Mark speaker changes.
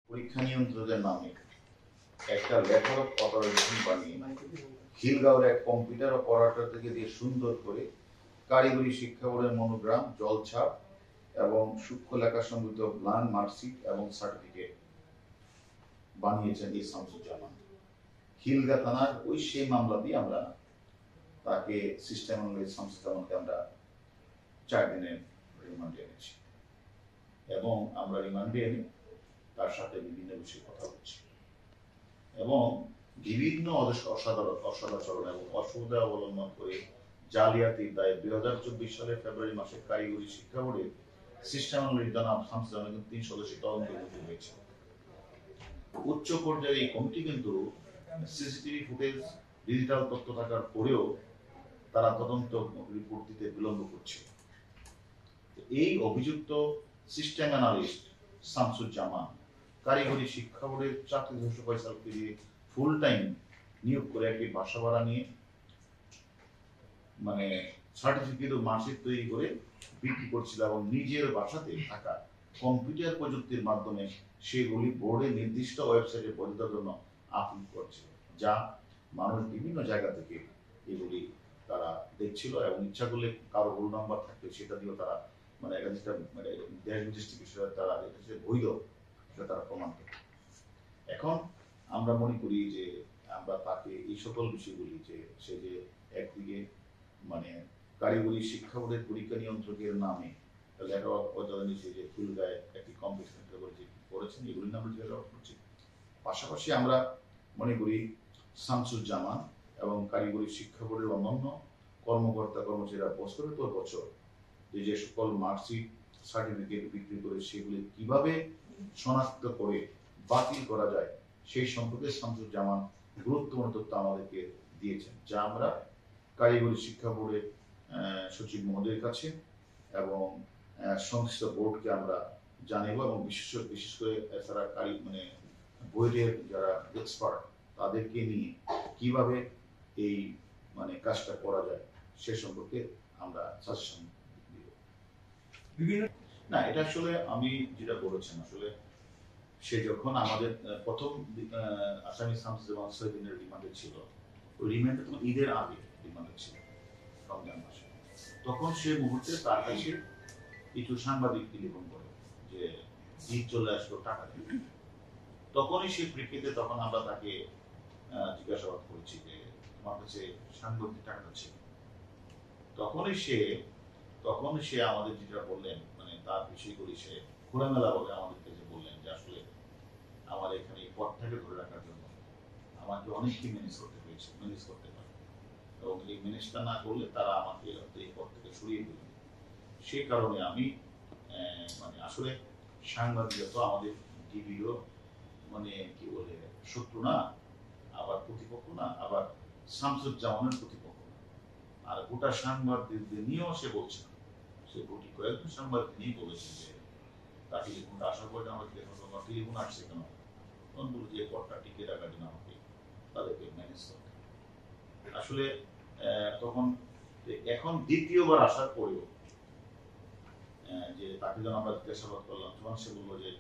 Speaker 1: পরীক্ষা নিয়ন্ত্রকের নামে একটা লেটার অফ অথরাইজেশন বানিয়ে খিলগাঁওয়ের এক কম্পিউটার অপারেটর থেকে দিয়ে সুন্দর করে কারিগরি শিক্ষা বোর্ডের মনোগ্রাম, জলছাপ এবং সূক্ষ্ম লেখা সমৃদ্ধ প্ল্যান, মার্কশিট এবং সার্টিফিকেট বানিয়েছেন এই শামসুজ্জামান। খিলগাঁও থানার ওই সেই মামলা দিয়ে আমরা তাকে সিস্টেম অনুযায়ী শামসুজ্জামানকে আমরা 4 দিনের রিমান্ডে এনেছি এবং আমরা রিমান্ডে এনে তার সাথে বিভিন্ন বিষয়ে কথা বলছি এবং বিভিন্ন অসদাচরণ এবং অসুবিধা অবলম্বন করে জালিয়াতির দায়ে 2024 সালের ফেব্রুয়ারি মাসে কারিগরি শিক্ষা বোর্ডের সিস্টেম অনুযায়ী জনাব শামসুজ্জামান 3 সদস্যের তদন্ত কমিটি হয়েছে। উচ্চ পর্যায়ে এই কমিটি কিন্তু সিসিটিভি ফুটেজ, ডিজিটাল তথ্য থাকার পরেও তারা তদন্ত রিপোর্ট দিতে বিলম্ব করছে। এই অভিযুক্ত সিস্টেম অ্যানালিস্ট শামসুজ্জামান কারিগরি শিক্ষা বোর্ডের চাকরি ধ্বংস ফয়সালকে দিয়ে ফুল টাইম নিয়োগ করে একটি বাসা ভাড়া নিয়ে মানে সার্টিফিকেট ও মার্কশিট তৈরি করে বিক্রি করছিল এবং নিজের বাসাতে থাকা কম্পিউটার প্রযুক্তির মাধ্যমে সেগুলি বোর্ডের নির্দিষ্ট ওয়েবসাইটে বৈধতার জন্য আপলোড করছে, যা মানুষ বিভিন্ন জায়গা থেকে এগুলি তারা দেখছিল এবং ইচ্ছা করলে কারো রোল নাম্বার থাকলে সেটা দিয়েও তারা মানে একাধিকটা মানে দেশ বিদেশ বিষয়ে তারা এটা বৈধ সেটা তারা প্রমাণ করে। এখন আমরা মনে করি যে আমরা তাকে এই সকল বিষয়গুলি যে সে যে একদিকে মানে কারিগরি শিক্ষা বোর্ডের পরীক্ষা নিয়ন্ত্রকের নামে লেটার অফ অথরাইজেশন যে খিলগাঁওয়ে একটি কমপ্লেক্স সেন্টার করেছেন এগুলির নামে জিজ্ঞাসাবাদ করছি। পাশাপাশি আমরা মনে করি শামসুজ্জামান এবং কারিগরি শিক্ষা বোর্ডের অন্যান্য কর্মকর্তা কর্মচারীরা বছরের পর বছর যে সকল মার্কশিট সার্টিফিকেট বিক্রি করে সেগুলি কিভাবে শনাক্ত করে বাতিল করা যায় সেই সম্পর্কে শামসুজ্জামান গুরুত্বপূর্ণ তথ্য আমাদেরকে দিয়েছেন, যা আমরা কারিগরি শিক্ষা বোর্ডের সচিব মহোদয়ের কাছে এবং সংশ্লিষ্ট বোর্ডকে আমরা জানাবো এবং বিশেষ করে এছাড়া মানে বইয়ের যারা এক্সপার্ট তাদেরকে নিয়ে কিভাবে এই মানে কাজটা করা যায় সে সম্পর্কে আমরা সাজেশন দিব। বিভিন্ন না এটা আসলে আমি যেটা বলেছেন আসলে সে যখন আমাদের প্রথম আসামি শামসুজ্জামান 6 দিনের রিমান্ডে ছিল, ওই রিমান্ডে তখন ঈদের আগে রিমান্ডে ছিল রমজান মাসে, তখন সে মুহূর্তে তার কাছে কিছু সাংবাদিক টেলিফোন করে যে ঈদ চলে আসলো টাকা দিবে। তখনই সে প্রেক্ষিতে তখন আমরা তাকে জিজ্ঞাসাবাদ করেছি যে তোমার কাছে সাংবাদিক টাকাটা ছিল। তখনই সে আমাদের যেটা বললেন মানে তার বিষয়গুলি সে খোলামেলা বলে আমাদেরকে যে বললেন যে আসলে আমার এখানে এই পদটাকে ধরে রাখার জন্য আমাকে অনেককে ম্যানেজ করতে পারে এবং এই ম্যানেজটা না করলে তারা আমাকে এই পদ থেকে সরিয়ে দিল। সেই কারণে আমি মানে আসলে সাংবাদিকতা আমাদের টিভিও মানে কি বলে শত্রু না, আবার প্রতিপক্ষ না, আবার শামসুজ্জামানের প্রতিপক্ষ না। আর গোটা সাংবাদিকদের নিয়েও সে বলছে না, সে গোটি কয়েকজন সাংবাদিক নিয়ে বলেছে যে তার টেলিফোনটা আসার পরে আমার টেলিফোন আসছে কেন, তখন বলে যে পদটা টিকে রাখার জন্য আমাকে তাদেরকে ম্যানেজ করতে। আসলে তখন এখন দ্বিতীয়বার আসার পরেও যে তাকে যখন আমরা জিজ্ঞাসাবাদ করলাম তখন সে বললো যে